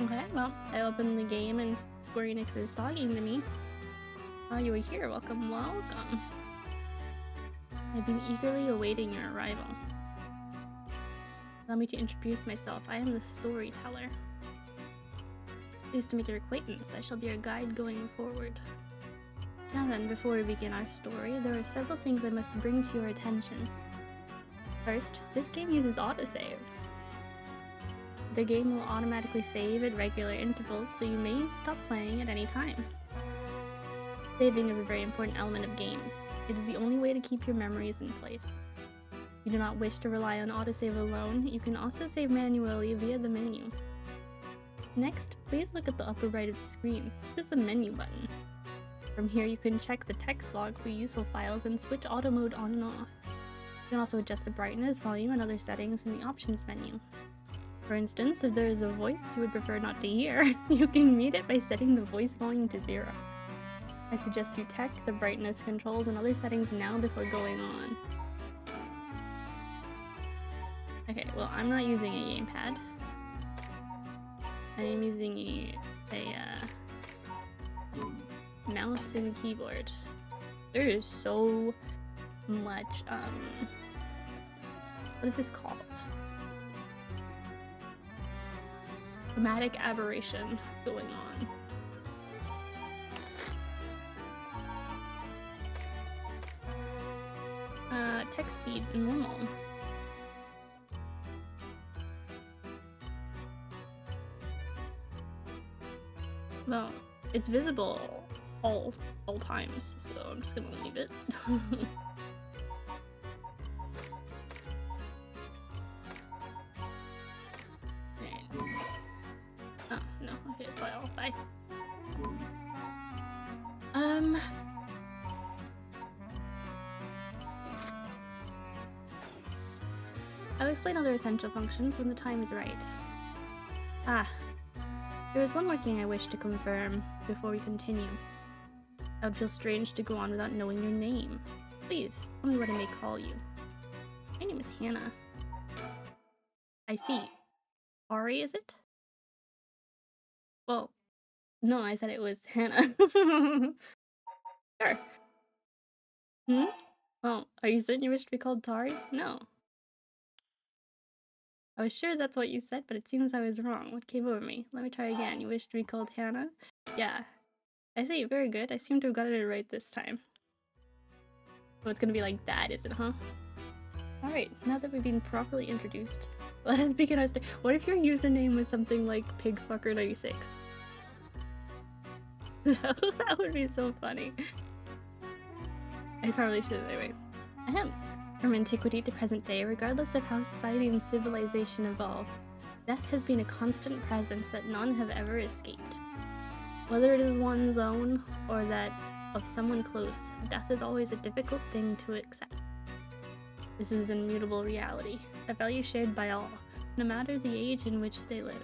Okay, well, I opened the game and Square Enix is talking to me. Oh, you were here. Welcome, welcome. I've been eagerly awaiting your arrival. Allow me to introduce myself. I am the storyteller. Pleased to make your acquaintance. I shall be your guide going forward. Now then, before we begin our story, there are several things I must bring to your attention. First, this game uses autosave. The game will automatically save at regular intervals, so you may stop playing at any time. Saving is a very important element of games. It is the only way to keep your memories in place. If you do not wish to rely on autosave alone, you can also save manually via the menu. Next, please look at the upper right of the screen. This is the menu button. From here, you can check the text log for useful files and switch auto mode on and off. You can also adjust the brightness, volume, and other settings in the options menu. For instance, if there is a voice you would prefer not to hear, you can mute it by setting the voice volume to 0. I suggest you check the brightness controls and other settings now before going on. Okay, well, I'm not using a gamepad. I am using a mouse and keyboard. There is so much, what is this called? Chromatic aberration going on. Text speed normal. Well, it's visible all times, so I'm just gonna leave it. Oh, no, okay, bye. I'll explain other essential functions when the time is right. There is one more thing I wish to confirm before we continue. I would feel strange to go on without knowing your name. Please, tell me what I may call you. My name is Hannah. I see. Ari, is it? Well, no, I said it was Hannah. Sure. Well, are you certain you wish to be called Tari? No. I was sure that's what you said, but it seems I was wrong. What came over me? Let me try again. You wish to be called Hannah? Yeah. I see, very good. I seem to have got it right this time. So it's gonna be like that, is it, huh? Alright, now that we've been properly introduced, let us begin our story. What if your username was something like pigfucker96? That would be so funny. I probably should anyway. Ahem. From antiquity to present day, regardless of how society and civilization evolve, death has been a constant presence that none have ever escaped. Whether it is one's own or that of someone close, death is always a difficult thing to accept. This is an immutable reality, a value shared by all, no matter the age in which they live.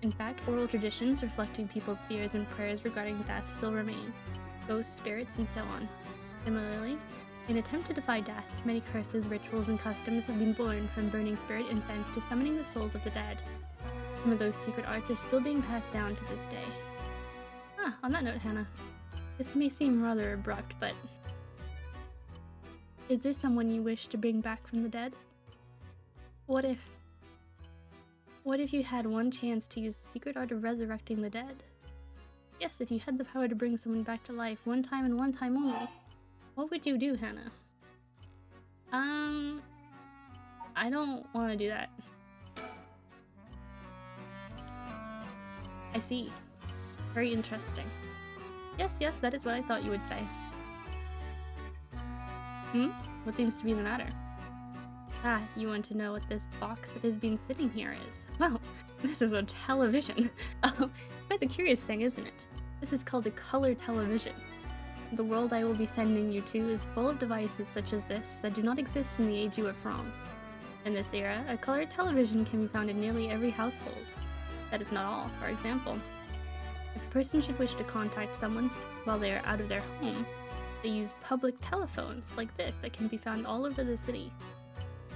In fact, oral traditions reflecting people's fears and prayers regarding death still remain, ghosts, spirits, and so on. Similarly, in an attempt to defy death, many curses, rituals, and customs have been born from burning spirit incense to summoning the souls of the dead. Some of those secret arts are still being passed down to this day. On that note, Hannah, this may seem rather abrupt, but is there someone you wish to bring back from the dead? What if you had one chance to use the secret art of resurrecting the dead? Yes, if you had the power to bring someone back to life one time and one time only. What would you do, Hannah? I don't want to do that. I see. Very interesting. Yes, that is what I thought you would say. What seems to be the matter? You want to know what this box that has been sitting here is? Well, this is a television. Quite the curious thing, isn't it? This is called a color television. The world I will be sending you to is full of devices such as this that do not exist in the age you are from. In this era, a color television can be found in nearly every household. That is not all. For example, if a person should wish to contact someone while they are out of their home, they use public telephones like this that can be found all over the city.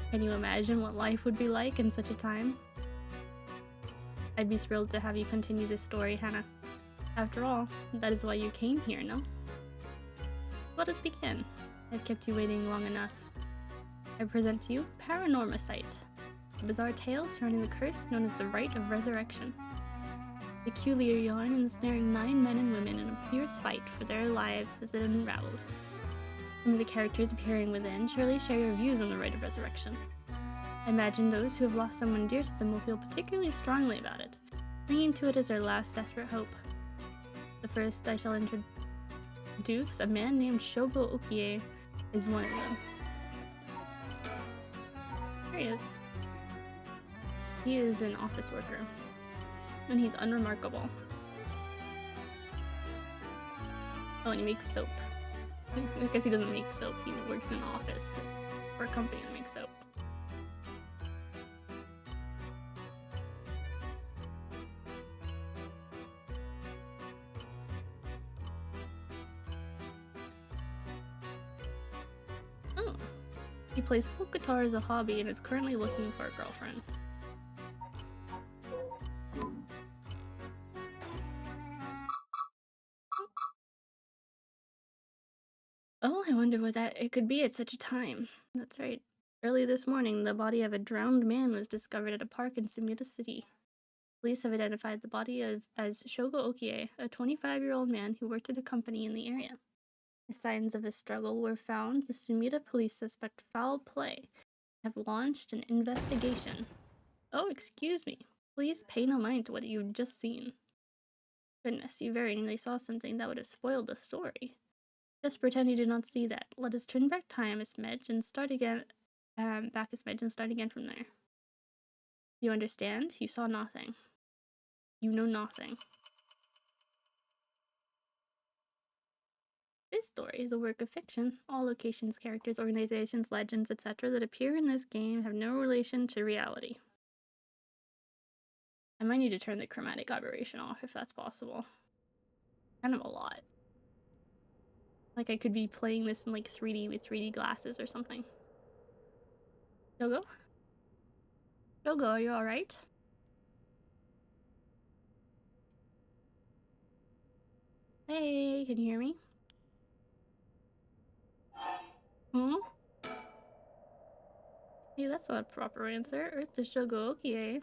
Can you imagine what life would be like in such a time? I'd be thrilled to have you continue this story, Hannah. After all, that is why you came here, no? Let us begin. I've kept you waiting long enough. I present to you Paranormasight, a bizarre tale surrounding the curse known as the Rite of Resurrection. Peculiar yarn ensnaring 9 men and women in a fierce fight for their lives as it unravels. Some of the characters appearing within surely share your views on the Rite of Resurrection. I imagine those who have lost someone dear to them will feel particularly strongly about it, clinging to it as their last desperate hope. The first I shall introduce, a man named Shogo Okie, is one of them. Here he is. He is an office worker, and he's unremarkable. Oh, and he makes soap. I guess he doesn't make soap, he works in an office for a company that makes soap. Oh, he plays folk guitar as a hobby and is currently looking for a girlfriend. Oh, I wonder what it could be at such a time. That's right. Early this morning, the body of a drowned man was discovered at a park in Sumida City. Police have identified the body as Shogo Okie, a 25-year-old man who worked at a company in the area. The signs of a struggle were found. The Sumida police suspect foul play and have launched an investigation. Oh, excuse me. Please pay no mind to what you've just seen. Goodness, you very nearly saw something that would have spoiled the story. Just pretend you did not see that. Let us turn back time a smidge and start again. Back a smidge and start again from there. You understand? You saw nothing. You know nothing. This story is a work of fiction. All locations, characters, organizations, legends, etc. that appear in this game have no relation to reality. I might need to turn the chromatic aberration off if that's possible. Kind of a lot. Like I could be playing this in like 3D with 3D glasses or something. Shogo? Shogo, are you alright? Hey, can you hear me? Hmm? Hey, that's not a proper answer. Earth to Shogo Okie.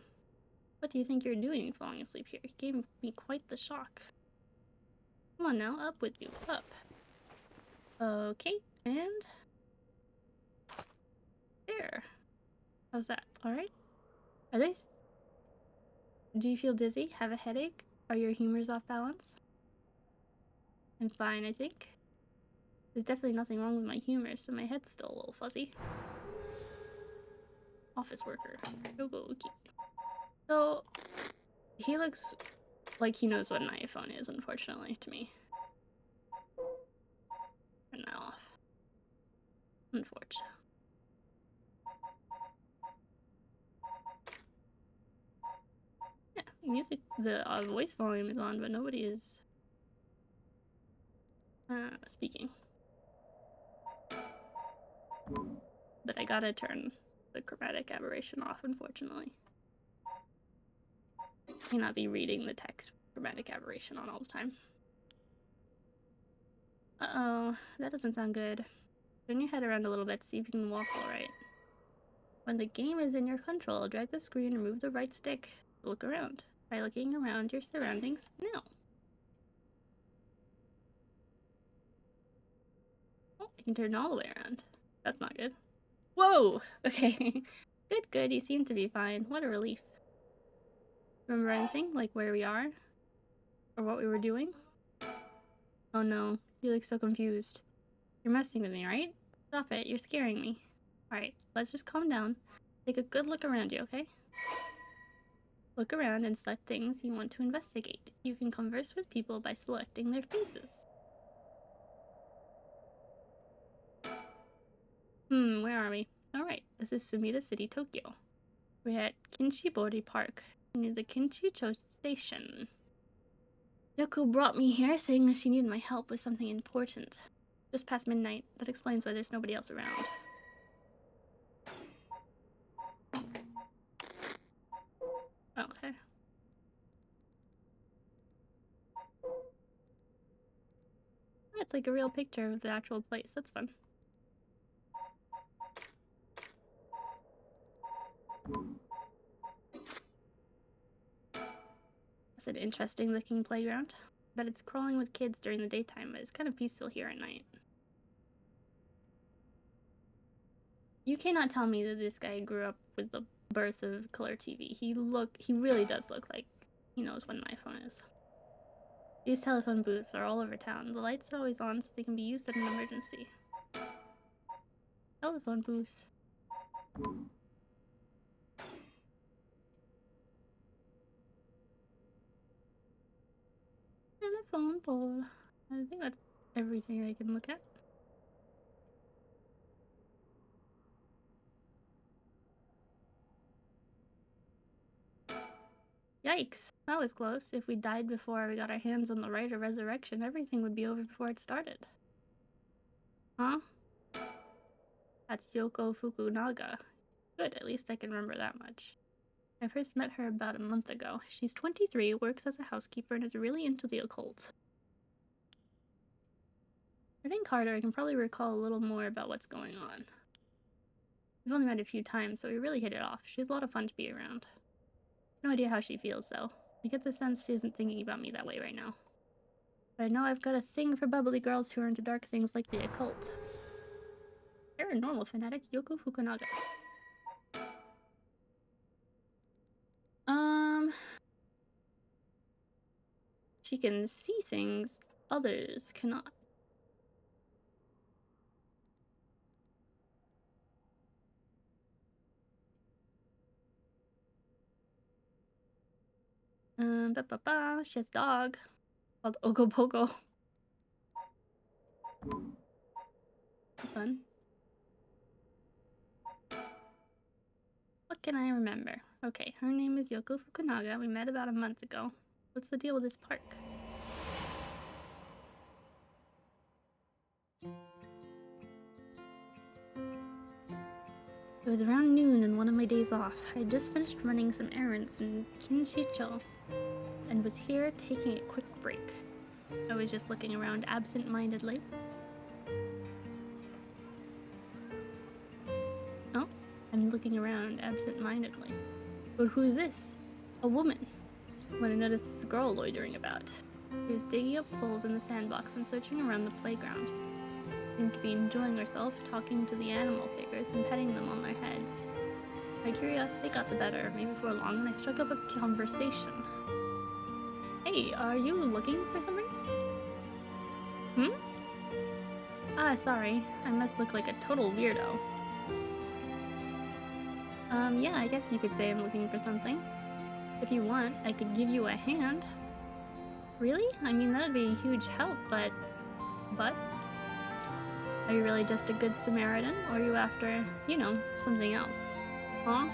What do you think you're doing falling asleep here? It gave me quite the shock. Come on now, up with you. Up. Okay, and... there. How's that? Alright? Are they... Do you feel dizzy? Have a headache? Are your humors off balance? I'm fine, I think. There's definitely nothing wrong with my humor, so my head's still a little fuzzy. Office worker. Shogo Okie. So, he looks like he knows what an iPhone is, unfortunately, to me. Turn that off. Unfortunately. Yeah, music, the voice volume is on, but nobody is speaking. But I gotta turn the chromatic aberration off, unfortunately. I cannot be reading the text with chromatic aberration on all the time. Uh-oh, that doesn't sound good. Turn your head around a little bit, see if you can walk alright. When the game is in your control, drag the screen and move the right stick. Look around. Try looking around your surroundings now. Oh, I can turn all the way around. That's not good. Whoa! Okay. Good, you seem to be fine. What a relief. Remember anything? Like where we are? Or what we were doing? Oh no, you look so confused. You're messing with me, right? Stop it, you're scaring me. Alright, let's just calm down. Take a good look around you, okay? Look around and select things you want to investigate. You can converse with people by selecting their faces. Where are we? Alright, this is Sumida City, Tokyo. We're at Kinchibori Park, near the Kinchicho Station. Yoko brought me here saying she needed my help with something important. Just past midnight. That explains why there's nobody else around. Okay. it's like a real picture of the actual place. That's fun. It's an interesting looking playground. But it's crawling with kids during the daytime, but it's kind of peaceful here at night. You cannot tell me that this guy grew up with the birth of color TV. He really does look like he knows what an iPhone is. These telephone booths are all over town. The lights are always on so they can be used in an emergency. Telephone booth. Telephone pole. I think that's everything I can look at. Yikes, that was close. If we died before we got our hands on the rite of resurrection, everything would be over before it started. Huh? That's Yoko Fukunaga. Good, at least I can remember that much. I first met her about a month ago. She's 23, works as a housekeeper, and is really into the occult. I think harder, I can probably recall a little more about what's going on. We've only met a few times, so we really hit it off. She's a lot of fun to be around. No idea how she feels, though. I get the sense she isn't thinking about me that way right now. But I know I've got a thing for bubbly girls who are into dark things like the occult. Paranormal fanatic Yoko Fukunaga. She can see things others cannot. She has a dog called Ogopogo. That's fun. What can I remember? Okay, her name is Yoko Fukunaga. We met about a month ago. What's the deal with this park? It was around noon on one of my days off. I had just finished running some errands in Kinshicho and was here taking a quick break. I was just looking around absent-mindedly. Oh, I'm looking around absent-mindedly. But who's this? A woman. When I noticed this girl loitering about. She was digging up holes in the sandbox and searching around the playground. Seemed to be enjoying herself, talking to the animal figures and petting them on their heads. My curiosity got the better of me before long, and I struck up a conversation. Hey, are you looking for something? Ah, sorry. I must look like a total weirdo. Yeah, I guess you could say I'm looking for something. If you want, I could give you a hand. Really? I mean, that'd be a huge help, but... Are you really just a good Samaritan, or are you after, you know, something else? Huh?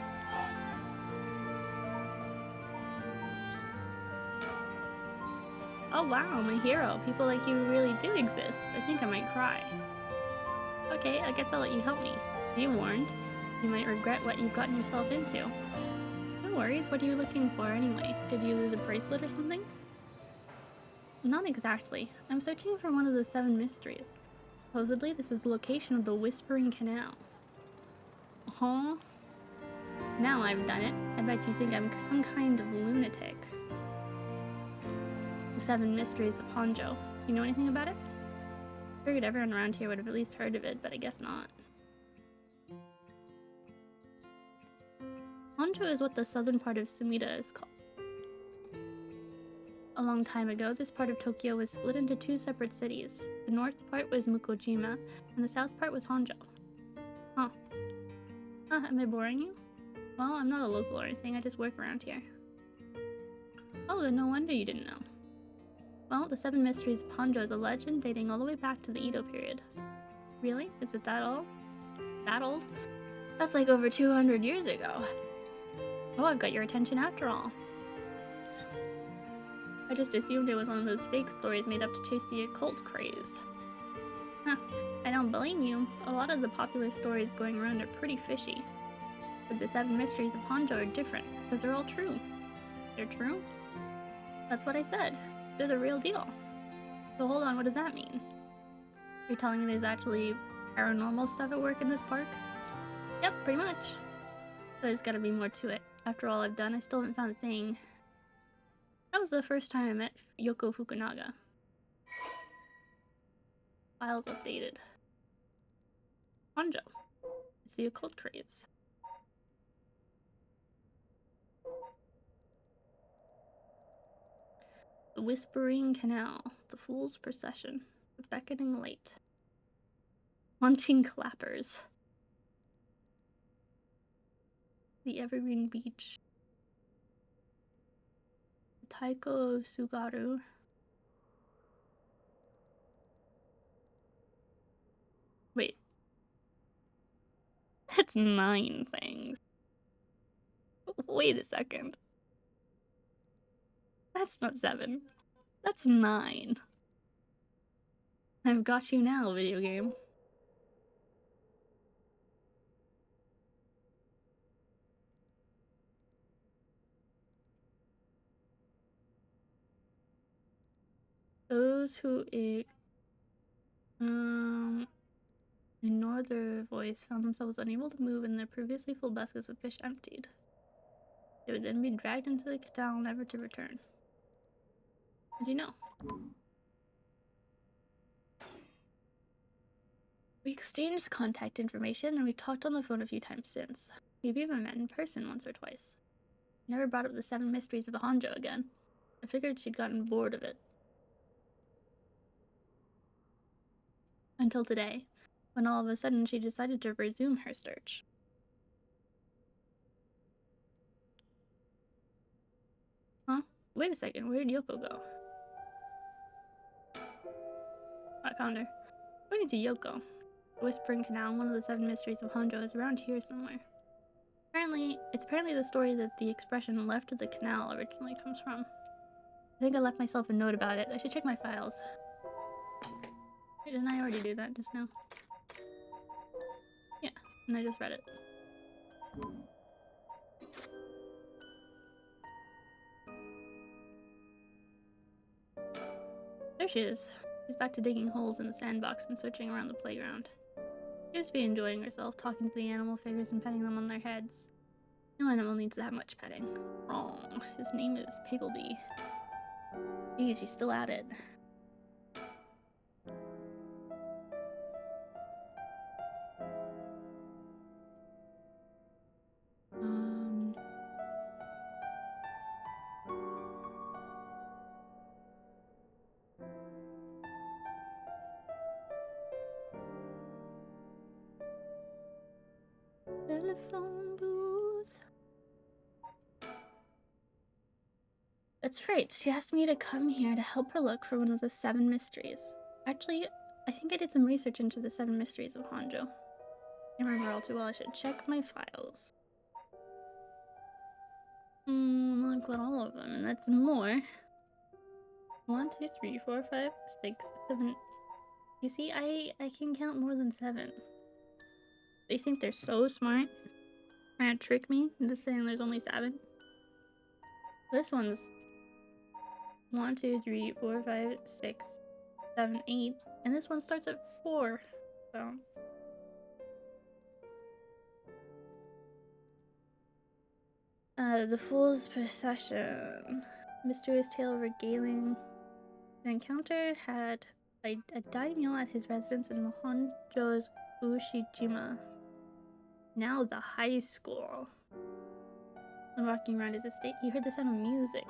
Oh wow, my hero. People like you really do exist. I think I might cry. Okay, I guess I'll let you help me. Be warned, you might regret what you've gotten yourself into. No worries, what are you looking for anyway? Did you lose a bracelet or something? Not exactly. I'm searching for one of the 7 mysteries. Supposedly, this is the location of the Whispering Canal. Huh? Now I've done it. I bet you think I'm some kind of lunatic. The 7 Mysteries of Honjo. You know anything about it? Figured everyone around here would have at least heard of it, but I guess not. Honjo is what the southern part of Sumida is called. A long time ago, this part of Tokyo was split into 2 separate cities. The north part was Mukojima, and the south part was Honjo. Huh. Am I boring you? Well, I'm not a local or anything, I just work around here. Oh, then no wonder you didn't know. Well, the 7 Mysteries of Honjo is a legend dating all the way back to the Edo period. Really? Is it that old? That old? That's like over 200 years ago. Oh, I've got your attention after all. I just assumed it was one of those fake stories made up to chase the occult craze. Huh, I don't blame you. A lot of the popular stories going around are pretty fishy. But the 7 Mysteries of Honjo are different, because they're all true. They're true? That's what I said. They're the real deal. So hold on, what does that mean? Are you telling me there's actually paranormal stuff at work in this park? Yep, pretty much. There's gotta be more to it. After all I've done, I still haven't found a thing. That was the first time I met Yoko Fukunaga. Files updated. Honjo. It's the occult craze. The Whispering Canal. The Fool's Procession. The Beckoning Light. Haunting Clappers. The Evergreen Beach. The Taiko of Sugaru. Wait. That's 9 things. Wait a second. That's not 7. That's 9. I've got you now, video game. Those who ignore their voice found themselves unable to move and their previously full baskets of fish emptied. They would then be dragged into the canal, never to return. How'd you know? We exchanged contact information and we've talked on the phone a few times since. We've even met in person once or twice. Never brought up the 7 mysteries of Honjo again. I figured she'd gotten bored of it. Until today, when all of a sudden she decided to resume her search. Huh? Wait a second, where did Yoko go? I found her. According to Yoko, the Whispering Canal, one of the 7 mysteries of Honjo, is around here somewhere. It's apparently the story that the expression left of the canal originally comes from. I think I left myself a note about it. I should check my files. Wait, didn't I already do that just now? Yeah, and I just read it. There she is. She's back to digging holes in the sandbox and searching around the playground. She seems to be enjoying herself, talking to the animal figures and petting them on their heads. No animal needs that much petting. Wrong. His name is Piggleby. Geez, he's still at it. Telephone booth. That's right, she asked me to come here to help her look for one of the 7 mysteries. Actually, I think I did some research into the 7 mysteries of Honjo. I remember all too well. I should check my files. I've got all of them, and that's more. 1, 2, 3, 4, 5, 6, 7. You see, I can count more than 7. They think they're so smart. Trying to trick me into saying there's only 7. This one's 1, 2, 3, 4, 5, 6, 7, 8, and this one starts at 4. So the Fool's Procession. Mysterious tale regaling an encounter had by a daimyo at his residence in Honjo's Ushijima, now the high school. When walking around his estate, he heard the sound of music.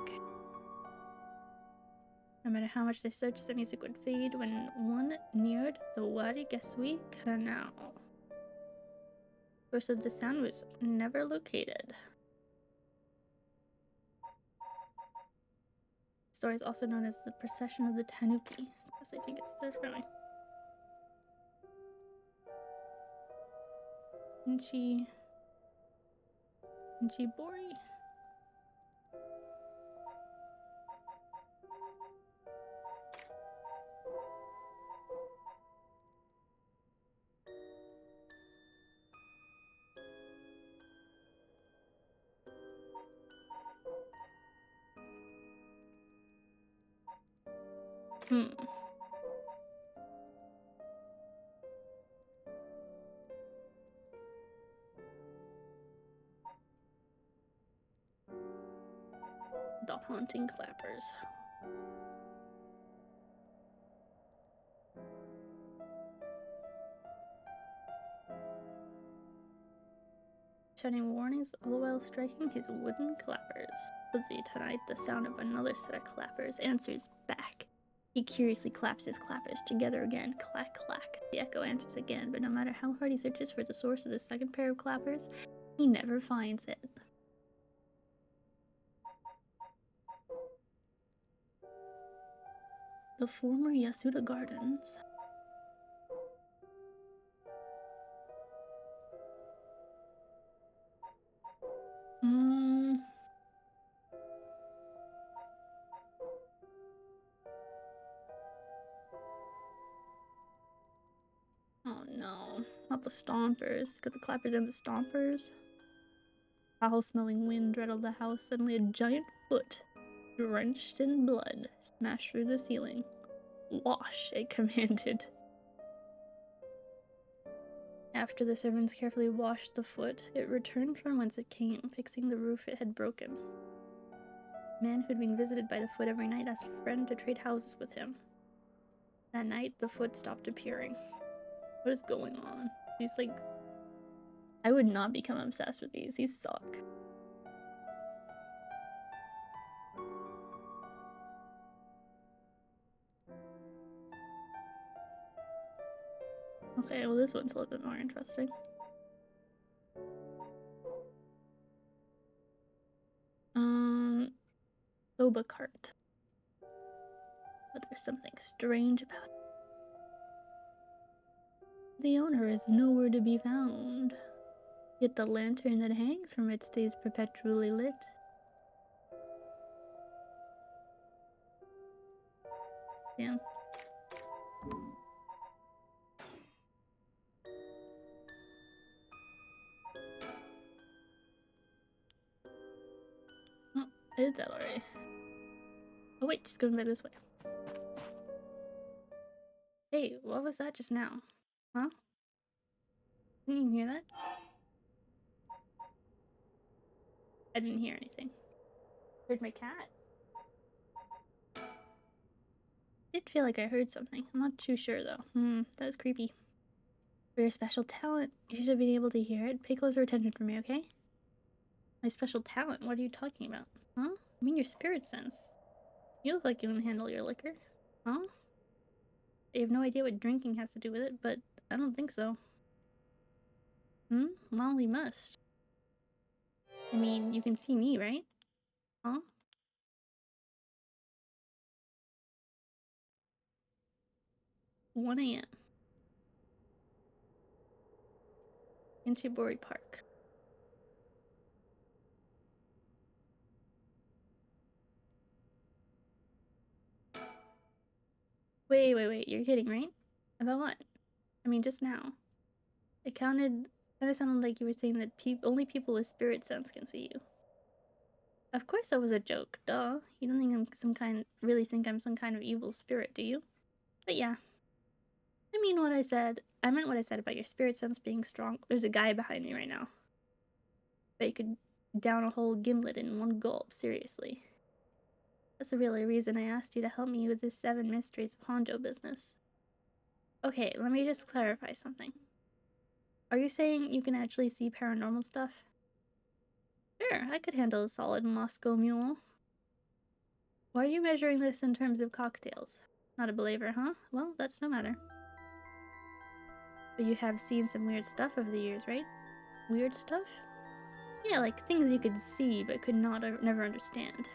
No matter how much they searched, the music would fade when one neared the Warigasui Canal. The source of the sound was never located. The story is also known as the Procession of the Tanuki, because I think it's differently. Inchibori. The haunting clappers. Shouting warnings all the while striking his wooden clappers. Suddenly tonight, the sound of another set of clappers answers back. He curiously claps his clappers together again. Clack, clack. The echo answers again, but no matter how hard he searches for the source of the second pair of clappers, he never finds it. The former Yasuda Gardens. Oh no, not the stompers. Got the clappers and the stompers. Foul-smelling wind rattled the house. Suddenly a giant foot, drenched in blood, smashed through the ceiling. Wash, it commanded. After the servants carefully washed the foot, it returned from whence it came, fixing the roof it had broken. The man who'd been visited by the foot every night asked a friend to trade houses with him. That night, the foot stopped appearing. What is going on? These, like... I would not become obsessed with these. These suck. Okay, well this one's a little bit more interesting. Boba cart. But there's something strange about it. The owner is nowhere to be found. Yet the lantern that hangs from it stays perpetually lit. Damn. Oh, I did that already. Oh wait, just going back this way. Hey, what was that just now? Huh? Didn't you hear that? I didn't hear anything. Heard my cat. Did feel like I heard something. I'm not too sure though. That was creepy. For your special talent, you should have been able to hear it. Pay closer attention for me, okay? My special talent? What are you talking about? Huh? I mean your spirit sense. You look like you can handle your liquor. Huh? I have no idea what drinking has to do with it, but I don't think so. Well, we must. I mean, you can see me, right? Huh? "1 a.m. in Shibori Park." Wait, you're kidding, right? About what? I mean, just now. It kinda sounded like you were saying that only people with spirit sense can see you. Of course that was a joke, duh. You don't think really think I'm some kind of evil spirit, do you? But yeah. I mean I meant what I said about your spirit sense being strong. There's a guy behind me right now. But you could down a whole gimlet in one gulp, seriously. That's the really reason I asked you to help me with this 7 mysteries of Honjo business. Okay, let me just clarify something. Are you saying you can actually see paranormal stuff? Sure, I could handle a solid Moscow mule. Why are you measuring this in terms of cocktails? Not a believer, huh? Well, that's no matter. But you have seen some weird stuff over the years, right? Weird stuff? Yeah, like things you could see but could never understand.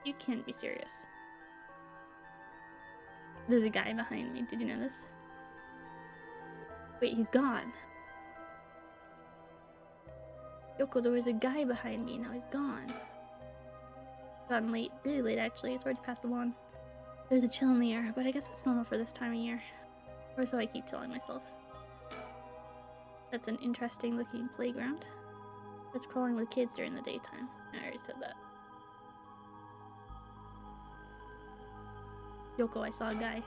You can't be serious. There's a guy behind me. Did you know this? Wait, he's gone. Yoko, there was a guy behind me. Now he's gone. Gotten late. Really late, actually. It's already past the 1. There's a chill in the air, but I guess it's normal for this time of year. Or so I keep telling myself. That's an interesting looking playground. It's crawling with kids during the daytime. I already said that. Yoko, I saw a guy.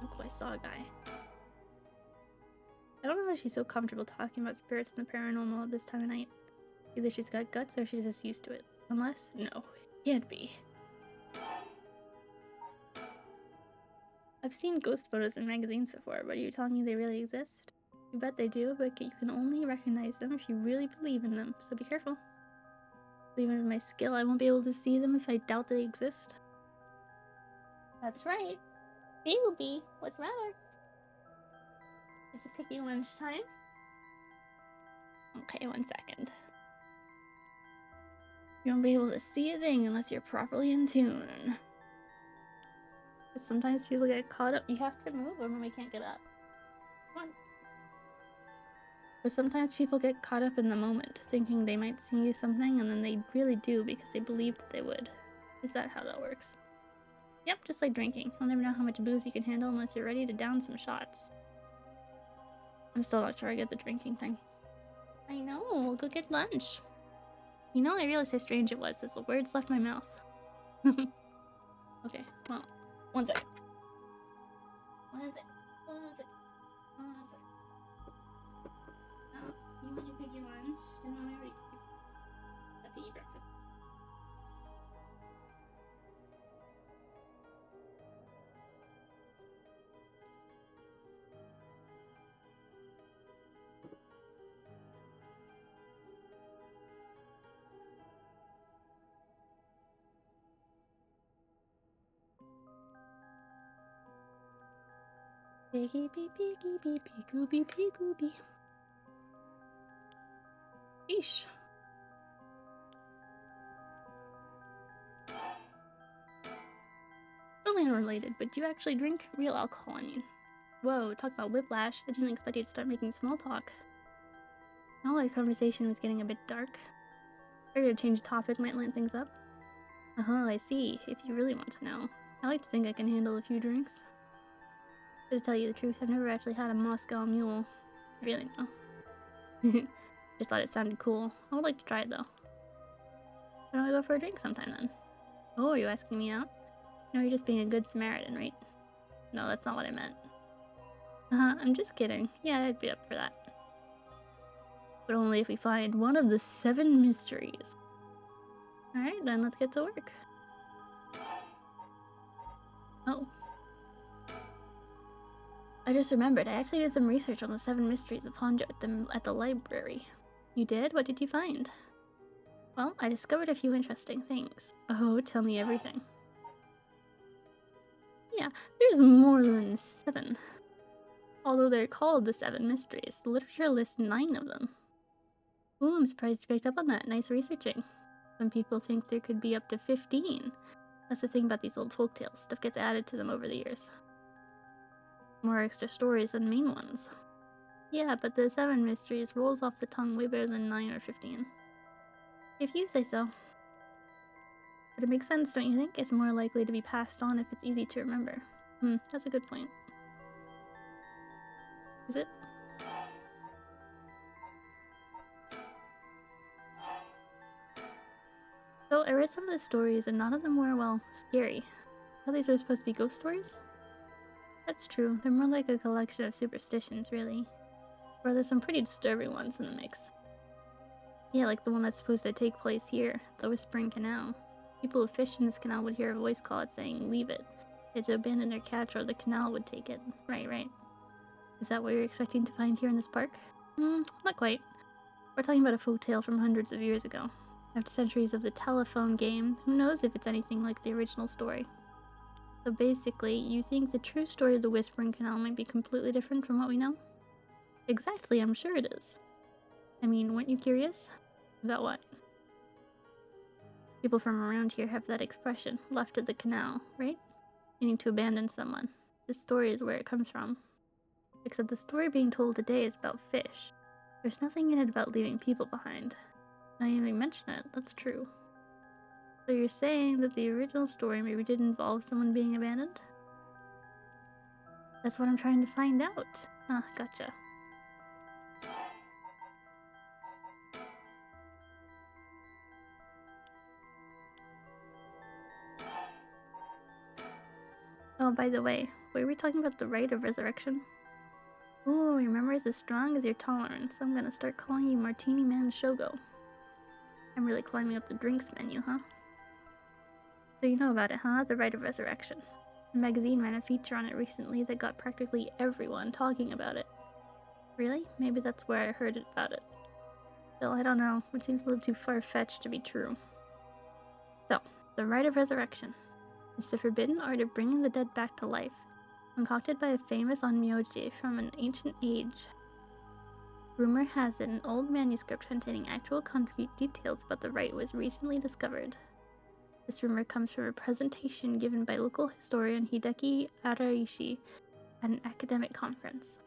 Yoko, I saw a guy. I don't know how she's so comfortable talking about spirits and the paranormal at this time of night. Either she's got guts or she's just used to it. Unless, no, can't be. I've seen ghost photos in magazines before, but are you telling me they really exist? You bet they do, but you can only recognize them if you really believe in them, so be careful. Even with my skill, I won't be able to see them if I doubt they exist. That's right. They will be. What's the matter? Is it picky lunchtime? Okay, 1 second. You won't be able to see a thing unless you're properly in tune. But sometimes people get caught up. You have to move or we can't get up. Come on. But sometimes people get caught up in the moment, thinking they might see something, and then they really do because they believed they would. Is that how that works? Yep, just like drinking. You'll never know how much booze you can handle unless you're ready to down some shots. I'm still not sure I get the drinking thing. I know, we'll go get lunch. You know, I realized how strange it was as the words left my mouth. Okay, well, 1 second. 1 second. 1 second. 1 second. You want your piggy lunch? Didn't want to eat breakfast. Piggy, piggy, piggy, piggy, piggy. Eesh. Totally unrelated, but do you actually drink real alcohol, I mean? Whoa, talk about whiplash. I didn't expect you to start making small talk. Now our conversation was getting a bit dark. Figured to change the topic might lighten things up. I see. If you really want to know. I like to think I can handle a few drinks. But to tell you the truth, I've never actually had a Moscow Mule. Really, no. Just thought it sounded cool. I would like to try it, though. Why don't we go for a drink sometime, then? Oh, are you asking me out? No, you're just being a good Samaritan, right? No, that's not what I meant. I'm just kidding. Yeah, I'd be up for that. But only if we find one of the 7 mysteries. Alright, then let's get to work. Oh. I just remembered, I actually did some research on the 7 mysteries of Honjo at the library. You did? What did you find? Well, I discovered a few interesting things. Oh, tell me everything. Yeah, there's more than 7. Although they're called the 7 mysteries, the literature lists 9 of them. Ooh, I'm surprised you picked up on that. Nice researching. Some people think there could be up to 15. That's the thing about these old folktales. Stuff gets added to them over the years. More extra stories than main ones. Yeah, but the 7 mysteries rolls off the tongue way better than 9 or 15. If you say so. But it makes sense, don't you think? It's more likely to be passed on if it's easy to remember. That's a good point. Is it? So I read some of the stories and none of them were, well, scary. I thought these were supposed to be ghost stories? That's true. They're more like a collection of superstitions, really. Or there's some pretty disturbing ones in the mix. Yeah, like the one that's supposed to take place here, the Whispering Canal. People who fish in this canal would hear a voice call it saying, leave it. They had to abandon their catch or the canal would take it. Right. Is that what you're expecting to find here in this park? Not quite. We're talking about a folktale from hundreds of years ago. After centuries of the telephone game, who knows if it's anything like the original story. So basically, you think the true story of the Whispering Canal might be completely different from what we know? Exactly, I'm sure it is. I mean, weren't you curious? About what? People from around here have that expression, left at the canal, right? Meaning to abandon someone. This story is where it comes from. Except the story being told today is about fish. There's nothing in it about leaving people behind. Now you even mention it, that's true. So you're saying that the original story maybe did involve someone being abandoned? That's what I'm trying to find out. Gotcha. Oh, by the way, were we talking about the rite of resurrection? Ooh, your memory is as strong as your tolerance. I'm gonna start calling you Martini Man Shogo. I'm really climbing up the drinks menu, huh? So you know about it, huh? The Rite of Resurrection. The magazine ran a feature on it recently that got practically everyone talking about it. Really? Maybe that's where I heard about it. Still, I don't know. It seems a little too far-fetched to be true. So, the Rite of Resurrection. It's the forbidden art of bringing the dead back to life, concocted by a famous onmyoji from an ancient age. Rumor has it an old manuscript containing actual concrete details about the rite was recently discovered. This rumor comes from a presentation given by local historian Hideki Araishi at an academic conference.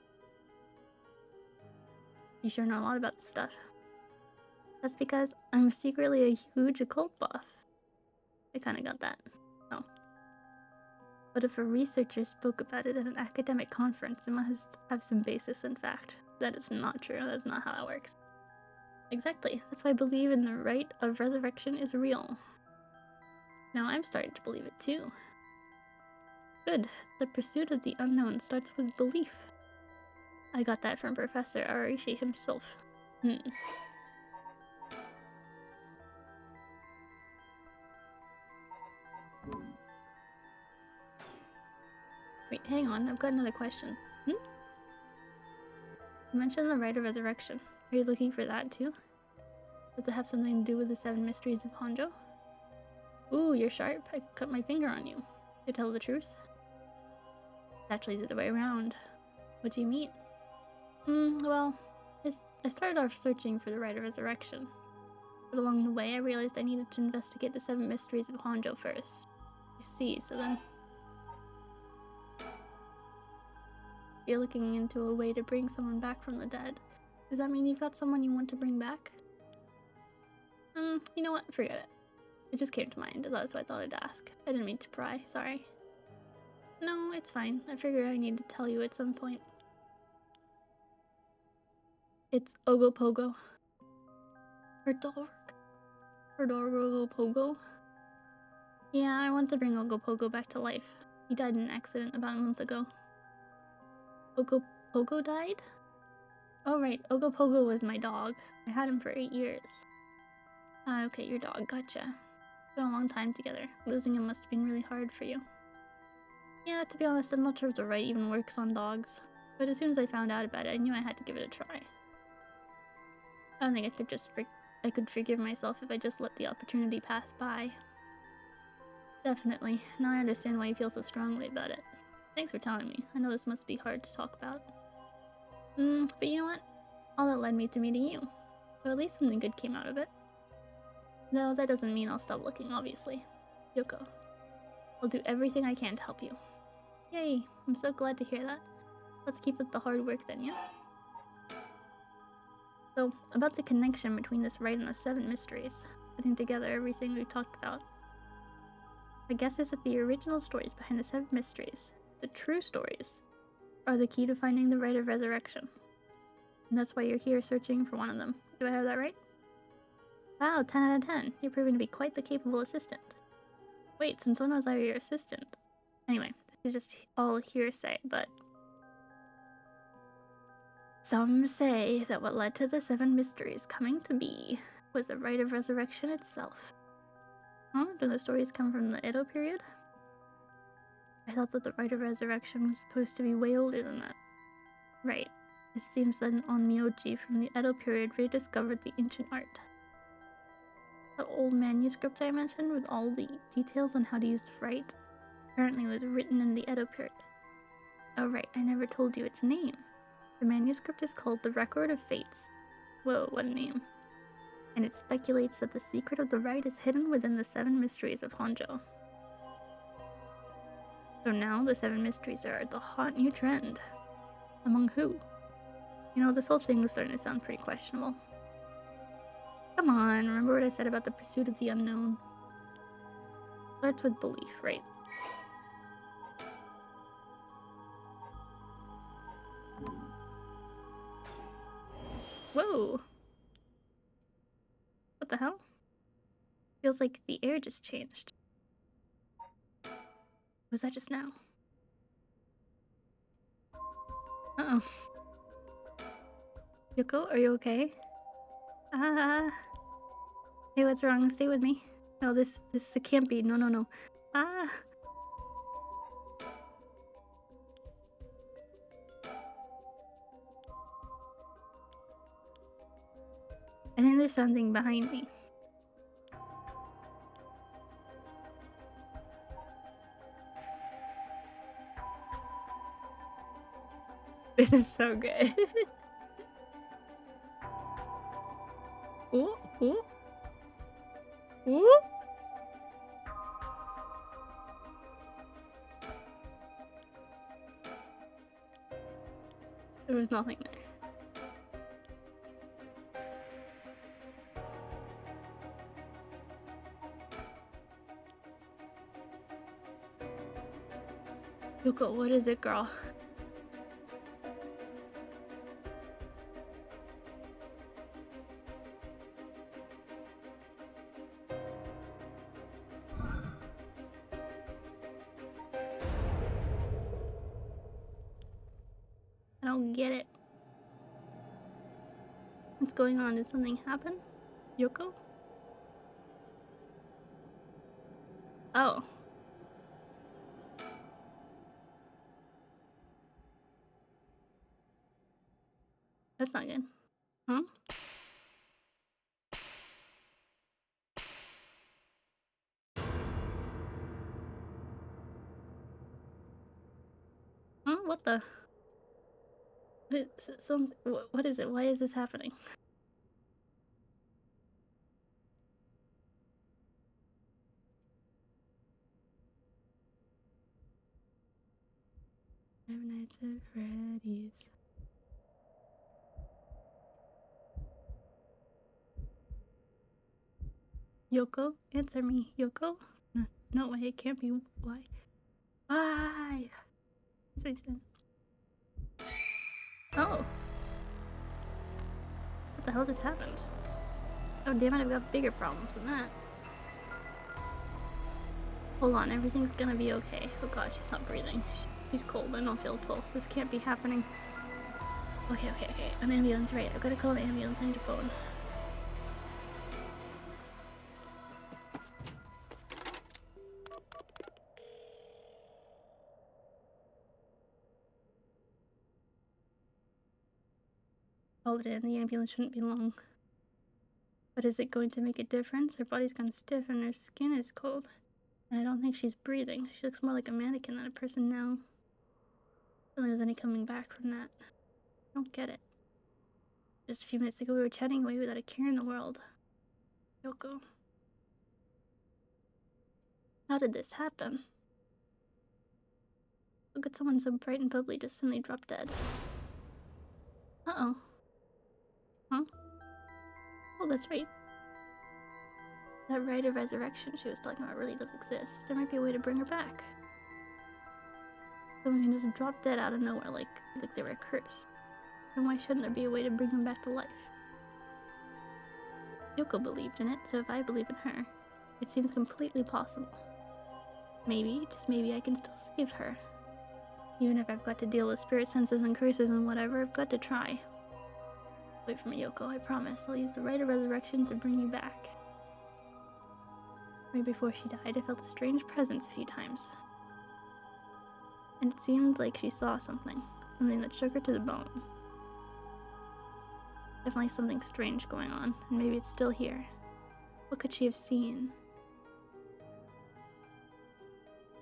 You sure know a lot about this stuff. That's because I'm secretly a huge occult buff. I kinda got that. Oh. But if a researcher spoke about it at an academic conference, it must have some basis in fact. That is not true. That's not how that works. Exactly. That's why I believe in the rite of resurrection is real. Now I'm starting to believe it too. Good. The pursuit of the unknown starts with belief. I got that from Professor Araishi himself. Wait, hang on. I've got another question. You mentioned the rite of resurrection. Are you looking for that too? Does it have something to do with the 7 mysteries of Honjo? Ooh, you're sharp. I cut my finger on you. To tell the truth? It's actually the other way around. What do you mean? Well, I started off searching for the rite of resurrection. But along the way, I realized I needed to investigate the 7 mysteries of Honjo first. I see, so then... You're looking into a way to bring someone back from the dead. Does that mean you've got someone you want to bring back? You know what? Forget it. It just came to mind, so I thought I'd ask. I didn't mean to pry, sorry. No, it's fine. I figure I need to tell you at some point. It's Ogopogo. Ogopogo? Yeah, I want to bring Ogopogo back to life. He died in an accident about a month ago. Ogopogo died? Oh right, Ogopogo was my dog. I had him for 8 years. Okay, your dog, gotcha. It's been a long time together. Losing him must have been really hard for you. Yeah, to be honest, I'm not sure if the rite even works on dogs. But as soon as I found out about it, I knew I had to give it a try. I don't think I could forgive myself if I just let the opportunity pass by. Definitely. Now I understand why you feel so strongly about it. Thanks for telling me. I know this must be hard to talk about. But you know what? All that led me to meeting you. So at least something good came out of it. No, that doesn't mean I'll stop looking, obviously. Yoko. I'll do everything I can to help you. Yay, I'm so glad to hear that. Let's keep up the hard work then, yeah? So, about the connection between this rite and the 7 mysteries, putting together everything we talked about. My guess is that the original stories behind the 7 mysteries, the true stories, are the key to finding the rite of resurrection. And that's why you're here searching for one of them. Do I have that right? Wow, 10 out of 10. You're proving to be quite the capable assistant. Wait, since when was I your assistant? Anyway, this is just all hearsay, but... Some say that what led to the 7 mysteries coming to be was the rite of resurrection itself. Huh? Do the stories come from the Edo period? I thought that the rite of resurrection was supposed to be way older than that. Right. It seems that an onmyoji from the Edo period rediscovered the ancient art. That old manuscript I mentioned with all the details on how to use the rite apparently was written in the Edo period. Oh right, I never told you its name. The manuscript is called The Record of Fates. Whoa, what a name. And it speculates that the secret of the rite is hidden within the 7 mysteries of Honjo. So now the 7 mysteries are the hot new trend. Among who? You know, this whole thing is starting to sound pretty questionable. Come on, remember what I said about the pursuit of the unknown? Starts with belief, right? Whoa! What the hell? Feels like the air just changed. Was that just now? Uh-oh. Yoko, are you okay? Hey, what's wrong? Stay with me. No, this can't be. No, no, no. Ah. I think there's something behind me. This is so good. Ooh, ooh. Ooh. There was nothing there. Yuko, what is it, girl? I don't get it. What's going on? Did something happen? Yoko? Oh. That's not good. Huh? Huh? What the? What is what is it? Why is this happening? Five Nights at Freddy's. Yoko? Answer me. Yoko? No, no way, it can't be. Why? Why? This makes sense. Oh. What the hell just happened? Oh damn it, I've got bigger problems than that. Hold on, everything's gonna be okay. Oh god, she's not breathing. She's cold, I don't feel a pulse. This can't be happening. Okay. An ambulance, right. I've gotta call an ambulance, I need a phone. Called it in, the ambulance shouldn't be long. But is it going to make a difference? Her body's gone stiff and her skin is cold. And I don't think she's breathing. She looks more like a mannequin than a person now. I don't think there's any coming back from that. I don't get it. Just a few minutes ago we were chatting away without a care in the world. Yoko. How did this happen? Look at someone so bright and bubbly just suddenly drop dead. Uh-oh. Huh? Oh, that's right. That rite of resurrection she was talking about really does exist. There might be a way to bring her back. Someone can just drop dead out of nowhere like they were cursed. Then why shouldn't there be a way to bring them back to life? Yoko believed in it, so if I believe in her, it seems completely possible. Maybe, just maybe, I can still save her. Even if I've got to deal with spirit senses and curses and whatever, I've got to try. Wait for me, Yoko, I promise. I'll use the rite of resurrection to bring you back. Right before she died, I felt a strange presence a few times. And it seemed like she saw something that shook her to the bone. Definitely something strange going on, and maybe it's still here. What could she have seen?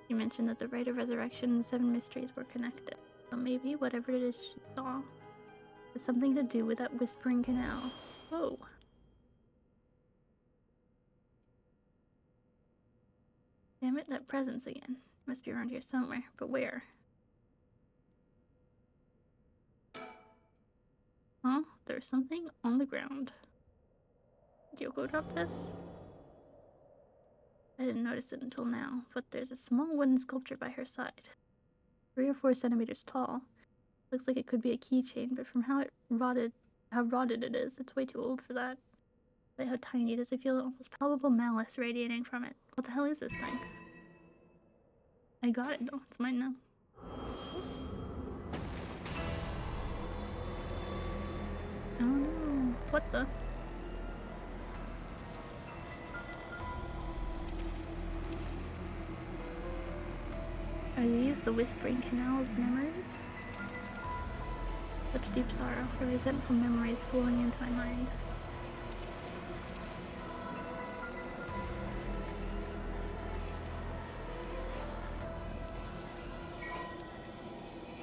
You mentioned that the rite of resurrection and the 7 mysteries were connected. So maybe whatever it is she saw has something to do with that whispering canal. Whoa. Damn it, that presence again. Must be around here somewhere, but where? Huh? There's something on the ground. Did Yoko drop this? I didn't notice it until now, but there's a small wooden sculpture by her side. 3 or 4 centimeters tall. Looks like it could be a keychain, but from how rotted it is, it's way too old for that. But how tiny does it feel? Almost palpable malice radiating from it. What the hell is this thing? I got it though, it's mine now. Oh no, what the? Are these the Whispering Canal's memories? Such deep sorrow, the resentful memories flowing into my mind.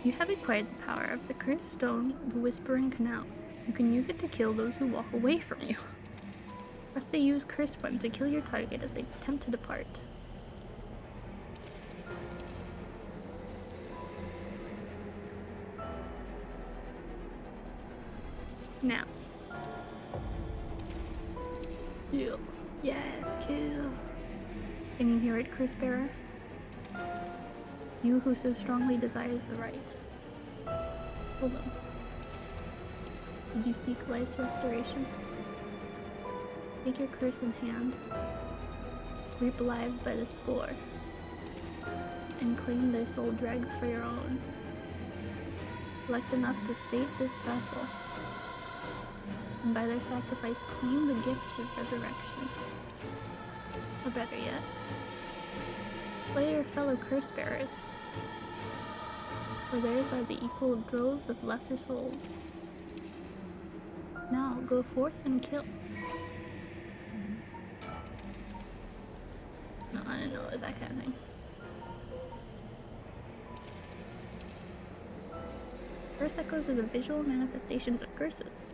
You have acquired the power of the cursed stone of the Whispering Canal. You can use it to kill those who walk away from you. Press the use curse button to kill your target as they attempt to depart. Now. Kill. Yes, kill. Can you hear it, Curse Bearer? You who so strongly desires the right. Hold on. Did you seek life's restoration? Take your curse in hand. Reap lives by the score. And claim their soul dregs for your own. Collect enough to state this vessel. And by their sacrifice claim the gifts of resurrection. Or better yet, play your fellow curse bearers. For theirs are the equal of droves of lesser souls. Now go forth and kill. No, I didn't know it was that kind of thing. First echoes are the visual manifestations of curses.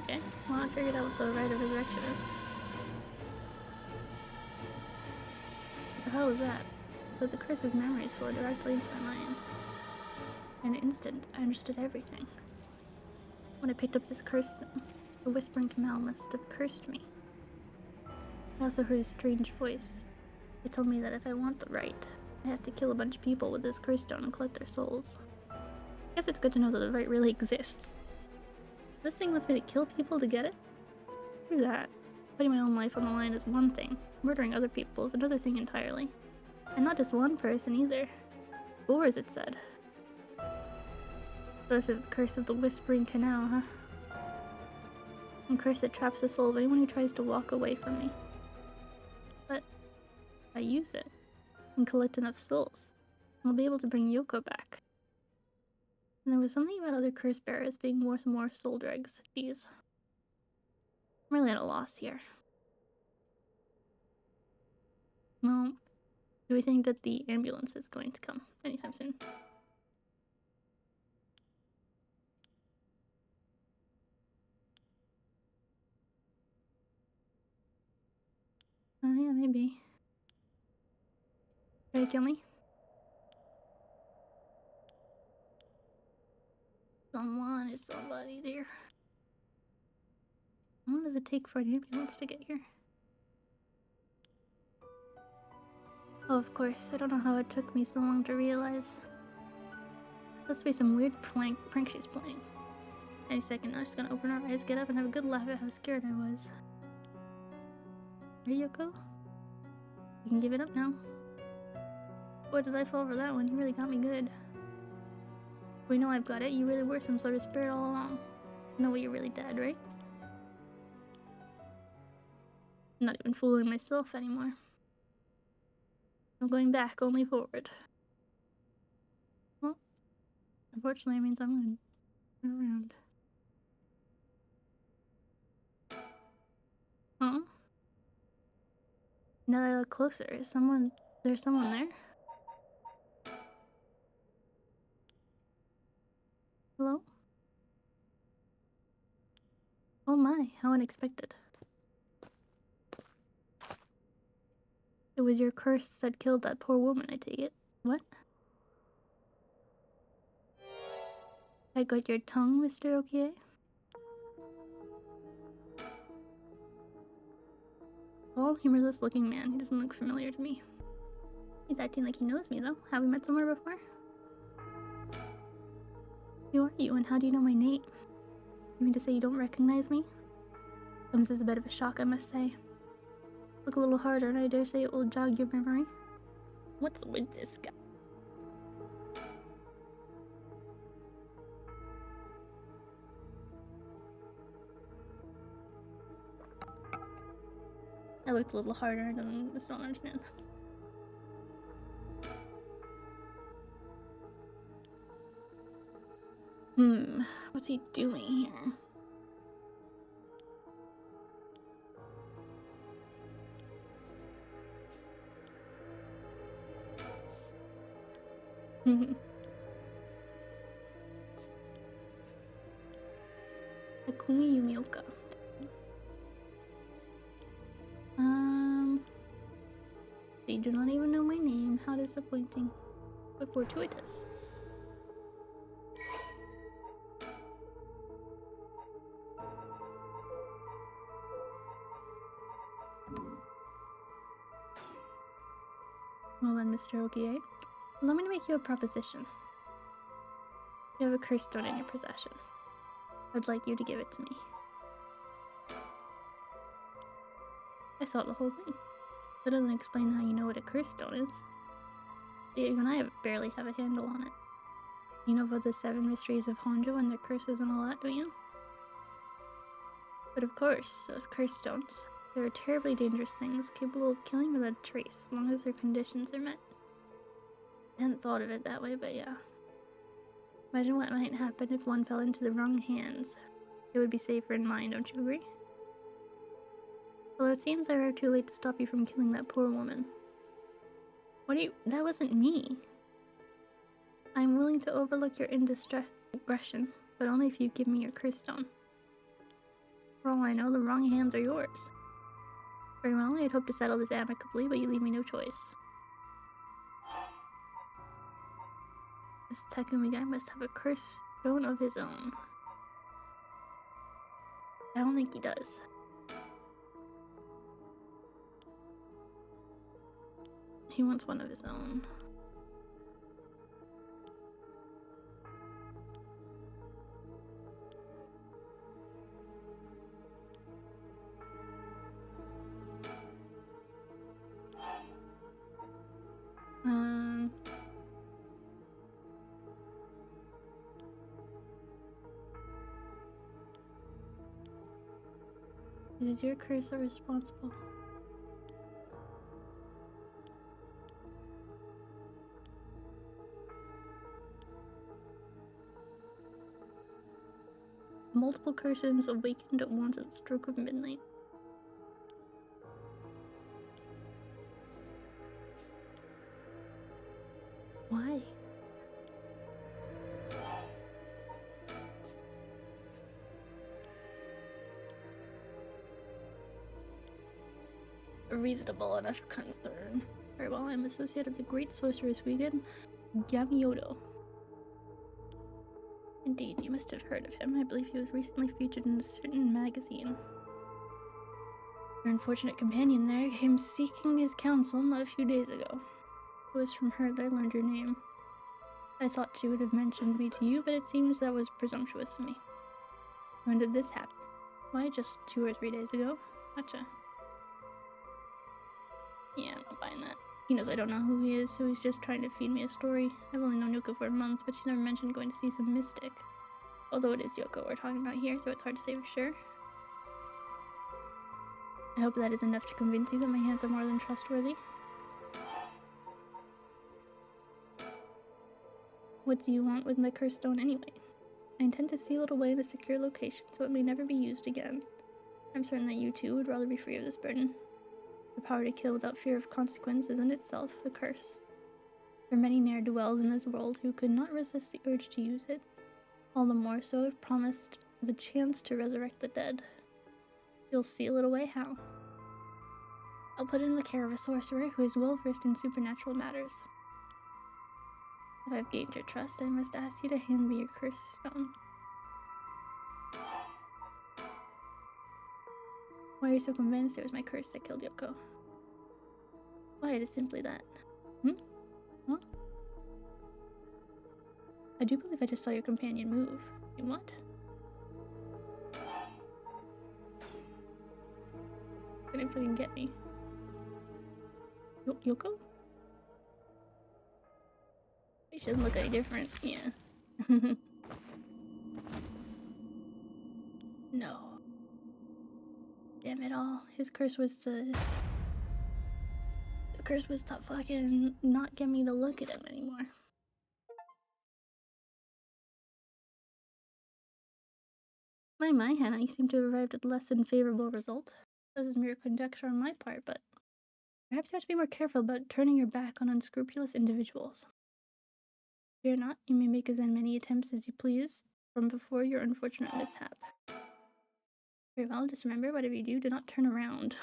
Okay, well I figured out what the rite of resurrection is. What the hell is that? So the curse's memories flow directly into my mind. In an instant, I understood everything. When I picked up this curse stone, the Whispering Canal must have cursed me. I also heard a strange voice. It told me that if I want the right, I have to kill a bunch of people with this curse stone and collect their souls. I guess it's good to know that the right really exists. This thing wants me to kill people to get it? Screw that. Putting my own life on the line is one thing. Murdering other people is another thing entirely. And not just one person either. Scores, it said. This is the curse of the Whispering Canal, huh? A curse that traps the soul of anyone who tries to walk away from me. But I use it and collect enough souls, I'll be able to bring Yoko back. And there was something about other curse bearers being worth more soul dregs. Geez. I'm really at a loss here. Well, do we think that the ambulance is going to come anytime soon? Yeah, maybe. Try to kill me? Someone is somebody there. How long does it take for an ambulance to get here? Oh, of course. I don't know how it took me so long to realize. Must be some weird prank she's playing. Any second, I'm just gonna open her eyes, get up, and have a good laugh at how scared I was. There you go. You can give it up now. Boy, did I fall for that one. You really got me good. We know I've got it. You really were some sort of spirit all along. You know what, you're really dead, right? I'm not even fooling myself anymore. I'm going back, only forward. Well, unfortunately, it means I'm gonna turn around. Huh? Now that I look closer, there's someone there? Hello? Oh my, how unexpected. It was your curse that killed that poor woman, I take it. What? I got your tongue, Mr. Okie? Tall, humorless looking man. He doesn't look familiar to me. He's acting like he knows me, though. Have we met somewhere before? Who are you, and how do you know my name? You mean to say you don't recognize me? Comes as a bit of a shock, I must say. Look a little harder, and I dare say it will jog your memory. What's with this guy? I looked a little harder, and I just don't understand. What's he doing here? Takumi Yumioka. They do not even know my name. How disappointing. But fortuitous. Well then, Mr. Okie, allow me to make you a proposition. You have a curse stone in your possession. I'd like you to give it to me. I saw the whole thing. That doesn't explain how you know what a curse stone is. Even I barely have a handle on it. You know about the 7 mysteries of Honjo and their curses and all that, don't you? But of course, those curse stones. They are terribly dangerous things, capable of killing without a trace, as long as their conditions are met. I hadn't thought of it that way, but yeah. Imagine what might happen if one fell into the wrong hands. It would be safer in mine, don't you agree? Although it seems I arrived too late to stop you from killing that poor woman. What do you— that wasn't me. I'm willing to overlook your indiscretion, but only if you give me your curse stone. For all I know, the wrong hands are yours. Very well, I'd hope to settle this amicably, but you leave me no choice. This Takumi guy must have a curse stone of his own. I don't think he does. He wants one of his own. It is your curse that are responsible. Multiple curses awakened at once at the stroke of midnight. Why? A reasonable enough concern. Very well, I am associate of the great sorceress Wigan, Gamioto. Indeed, you must have heard of him. I believe he was recently featured in a certain magazine. Your unfortunate companion there came seeking his counsel not a few days ago. It was from her that I learned your name. I thought she would have mentioned me to you, but it seems that was presumptuous of me. When did this happen? Why, just 2 or 3 days ago. Gotcha. Yeah, I'm not buying that. He knows I don't know who he is, so he's just trying to feed me a story. I've only known Yoko for a month, but she never mentioned going to see some mystic. Although it is Yoko we're talking about here, so it's hard to say for sure. I hope that is enough to convince you that my hands are more than trustworthy. What do you want with my cursed stone anyway? I intend to seal it away in a secure location, so it may never be used again. I'm certain that you too would rather be free of this burden. The power to kill without fear of consequence is in itself a curse. There are many ne'er-do-wells in this world who could not resist the urge to use it, all the more so if promised the chance to resurrect the dead. You'll seal it away how? I'll put it in the care of a sorcerer who is well versed in supernatural matters. If I've gained your trust, I must ask you to hand me your cursed stone. Why are you so convinced it was my curse that killed Yoko? Why, it is simply that. Hmm? Huh? I do believe I just saw your companion move. You what? Gonna fucking get me. Yoko? He shouldn't look any different. Yeah. No. Damn it all. His curse was to... The curse was to fucking not get me to look at him anymore. My Hannah, you seem to have arrived at less than favorable result. This is mere conjecture on my part, but perhaps you have to be more careful about turning your back on unscrupulous individuals. Fear not, you may make as many attempts as you please from before your unfortunate mishap. Very well, just remember, whatever you do, do not turn around.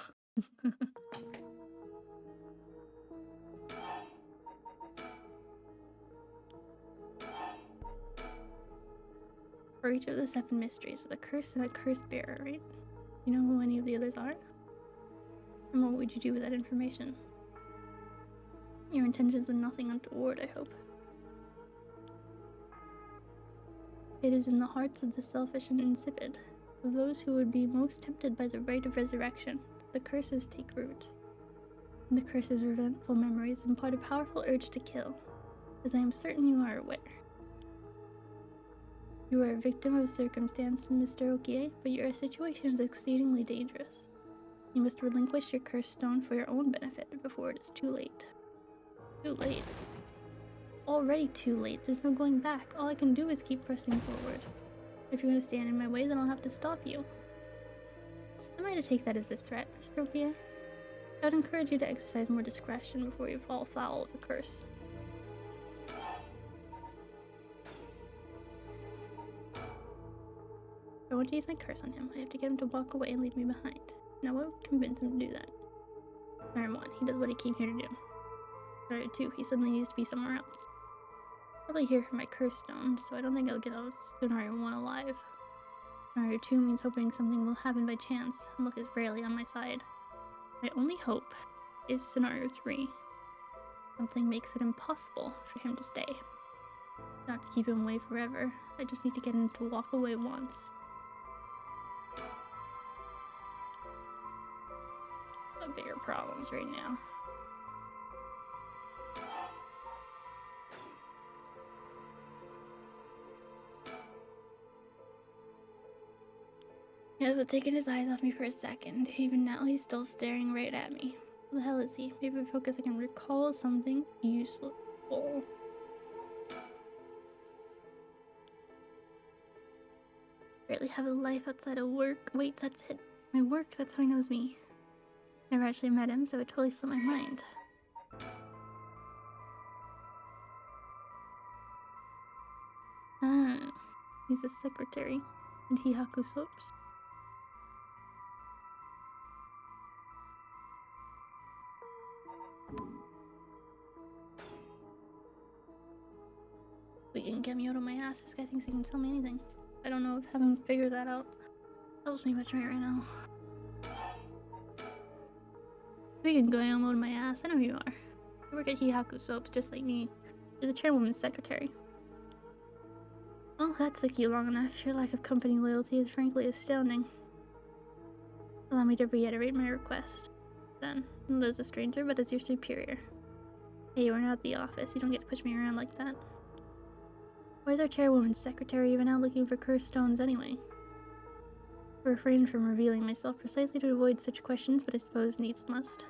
For each of the 7 mysteries, the curse and a curse bearer, right? You know who any of the others are? And what would you do with that information? Your intentions are nothing untoward, I hope. It is in the hearts of the selfish and insipid, of those who would be most tempted by the rite of resurrection, the curses take root. And the curses' revengeful memories impart a powerful urge to kill, as I am certain you are aware. You are a victim of circumstance, Mr. Okie, but your situation is exceedingly dangerous. You must relinquish your cursed stone for your own benefit before it is too late. Too late? Already too late. There's no going back. All I can do is keep pressing forward. If you're going to stand in my way, then I'll have to stop you. Am I to take that as a threat, Mr. Okie? I would encourage you to exercise more discretion before you fall foul of the curse. If I want to use my curse on him, I have to get him to walk away and leave me behind. Now what would convince him to do that? Scenario 1, he does what he came here to do. Scenario 2, he suddenly needs to be somewhere else. Probably here for my curse stone, so I don't think I'll get out of Scenario 1 alive. Scenario 2 means hoping something will happen by chance, and luck is rarely on my side. My only hope is Scenario 3. Something makes it impossible for him to stay. Not to keep him away forever, I just need to get him to walk away once. Got bigger problems right now. He hasn't taken his eyes off me for a second. Even now, he's still staring right at me. What the hell is he? Maybe focus I can recall something useful. Barely have a life outside of work. Wait, that's it. My work, that's how he knows me. Never actually met him, so it totally slipped my mind. Ah, he's a secretary. And Hihaku soaps. We can get me out of my ass. This guy thinks he can tell me anything. I don't know if having figured that out helps me much right now. We can go out of my ass. I know who you are. You work at Hihaku Soaps just like me. You're the chairwoman's secretary. Well, that took you long enough. Your lack of company loyalty is frankly astounding. Allow me to reiterate my request. Then, not as a stranger, but as your superior. Hey, you are not at the office. You don't get to push me around like that. Where's our chairwoman's secretary even out looking for cursed stones anyway? I refrained from revealing myself precisely to avoid such questions, but I suppose needs must.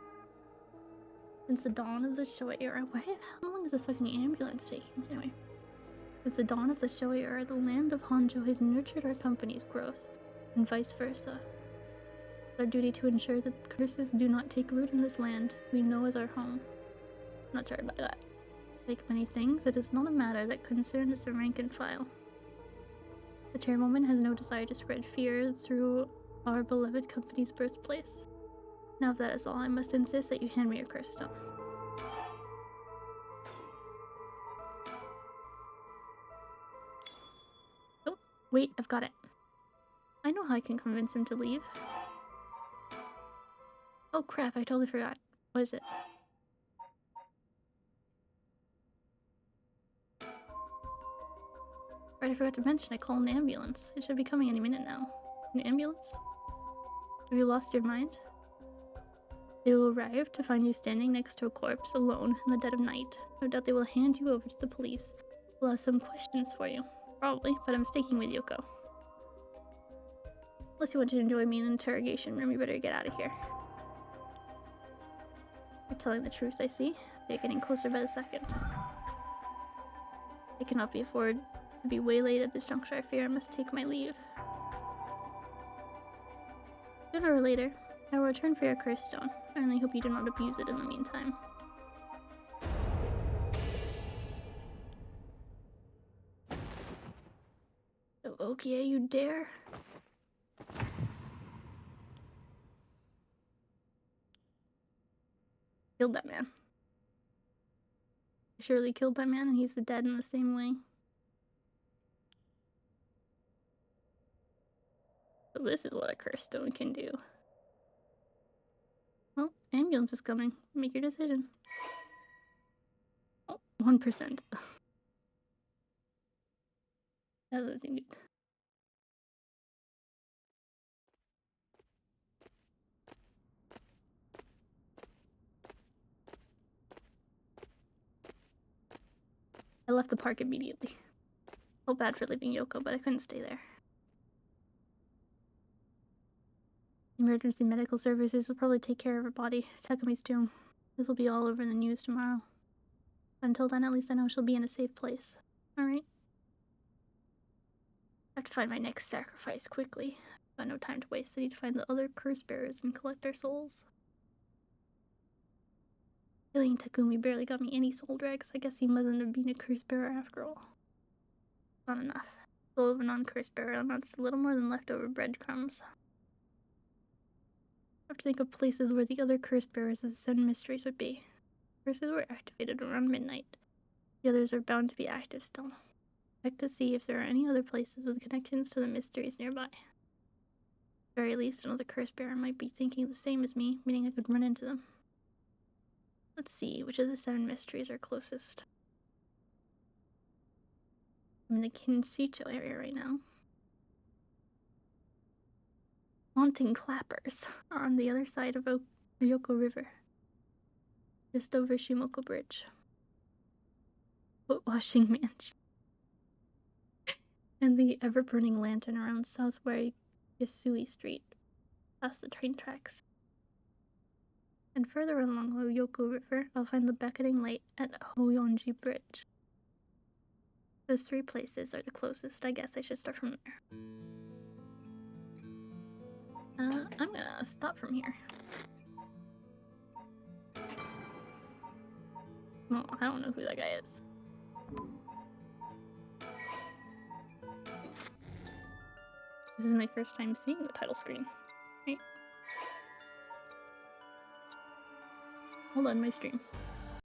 Since the dawn of the Showa era, how long is the fucking ambulance taking? Anyway. Since the dawn of the Showa era, the land of Honjo has nurtured our company's growth, and vice versa. It's our duty to ensure that curses do not take root in this land we know as our home. I'm not charged by that. Like many things, it is not a matter that concerns the rank and file. The chairwoman has no desire to spread fear through our beloved company's birthplace. Now if that is all, I must insist that you hand me your curse stone. Oh, wait, I've got it. I know how I can convince him to leave. Oh crap, I totally forgot. What is it? Right, I forgot to mention I called an ambulance. It should be coming any minute now. An ambulance? Have you lost your mind? They will arrive to find you standing next to a corpse alone in the dead of night. No doubt they will hand you over to the police. We'll have some questions for you. Probably, but I'm sticking with Yoko. Unless you want to enjoy me in an interrogation room, you better get out of here. You're telling the truth, I see. They're getting closer by the second. I cannot be afforded to be waylaid at this juncture. I fear I must take my leave. Sooner or later, I will return for your curse stone. I only hope you do not abuse it in the meantime. So, okay, you dare? Killed that man. I surely killed that man, and he's dead in the same way. So this is what a curse stone can do. Well, ambulance is coming. Make your decision. Oh, 1%. That doesn't seem good. I left the park immediately. Felt bad for leaving Yoko, but I couldn't stay there. Emergency medical services will probably take care of her body. Takumi's tomb. This will be all over the news tomorrow. Until then, at least I know she'll be in a safe place. Alright. I have to find my next sacrifice quickly. I've got no time to waste. I need to find the other curse bearers and collect their souls. Killing Takumi barely got me any soul dregs. I guess he mustn't have been a curse bearer after all. Not enough. Soul of a non-curse bearer amounts to little more than leftover breadcrumbs. I have to think of places where the other curse bearers of the 7 mysteries would be. Curses were activated around midnight. The others are bound to be active still. Check to see if there are any other places with connections to the mysteries nearby. At the very least, another curse bearer might be thinking the same as me, meaning I could run into them. Let's see, which of the 7 mysteries are closest? I'm in the Kinchicho area right now. Haunting clappers are on the other side of Oyoko River. Just over Shimoko Bridge. Foot washing mansion. And the ever-burning lantern around Southway Yasui Street, past the train tracks. And further along Oyoko River, I'll find the beckoning light at Hoyonji Bridge. Those 3 places are the closest. I guess I should start from there. I'm gonna stop from here. Well, I don't know who that guy is. This is my first time seeing the title screen. Right? Hold on, my stream.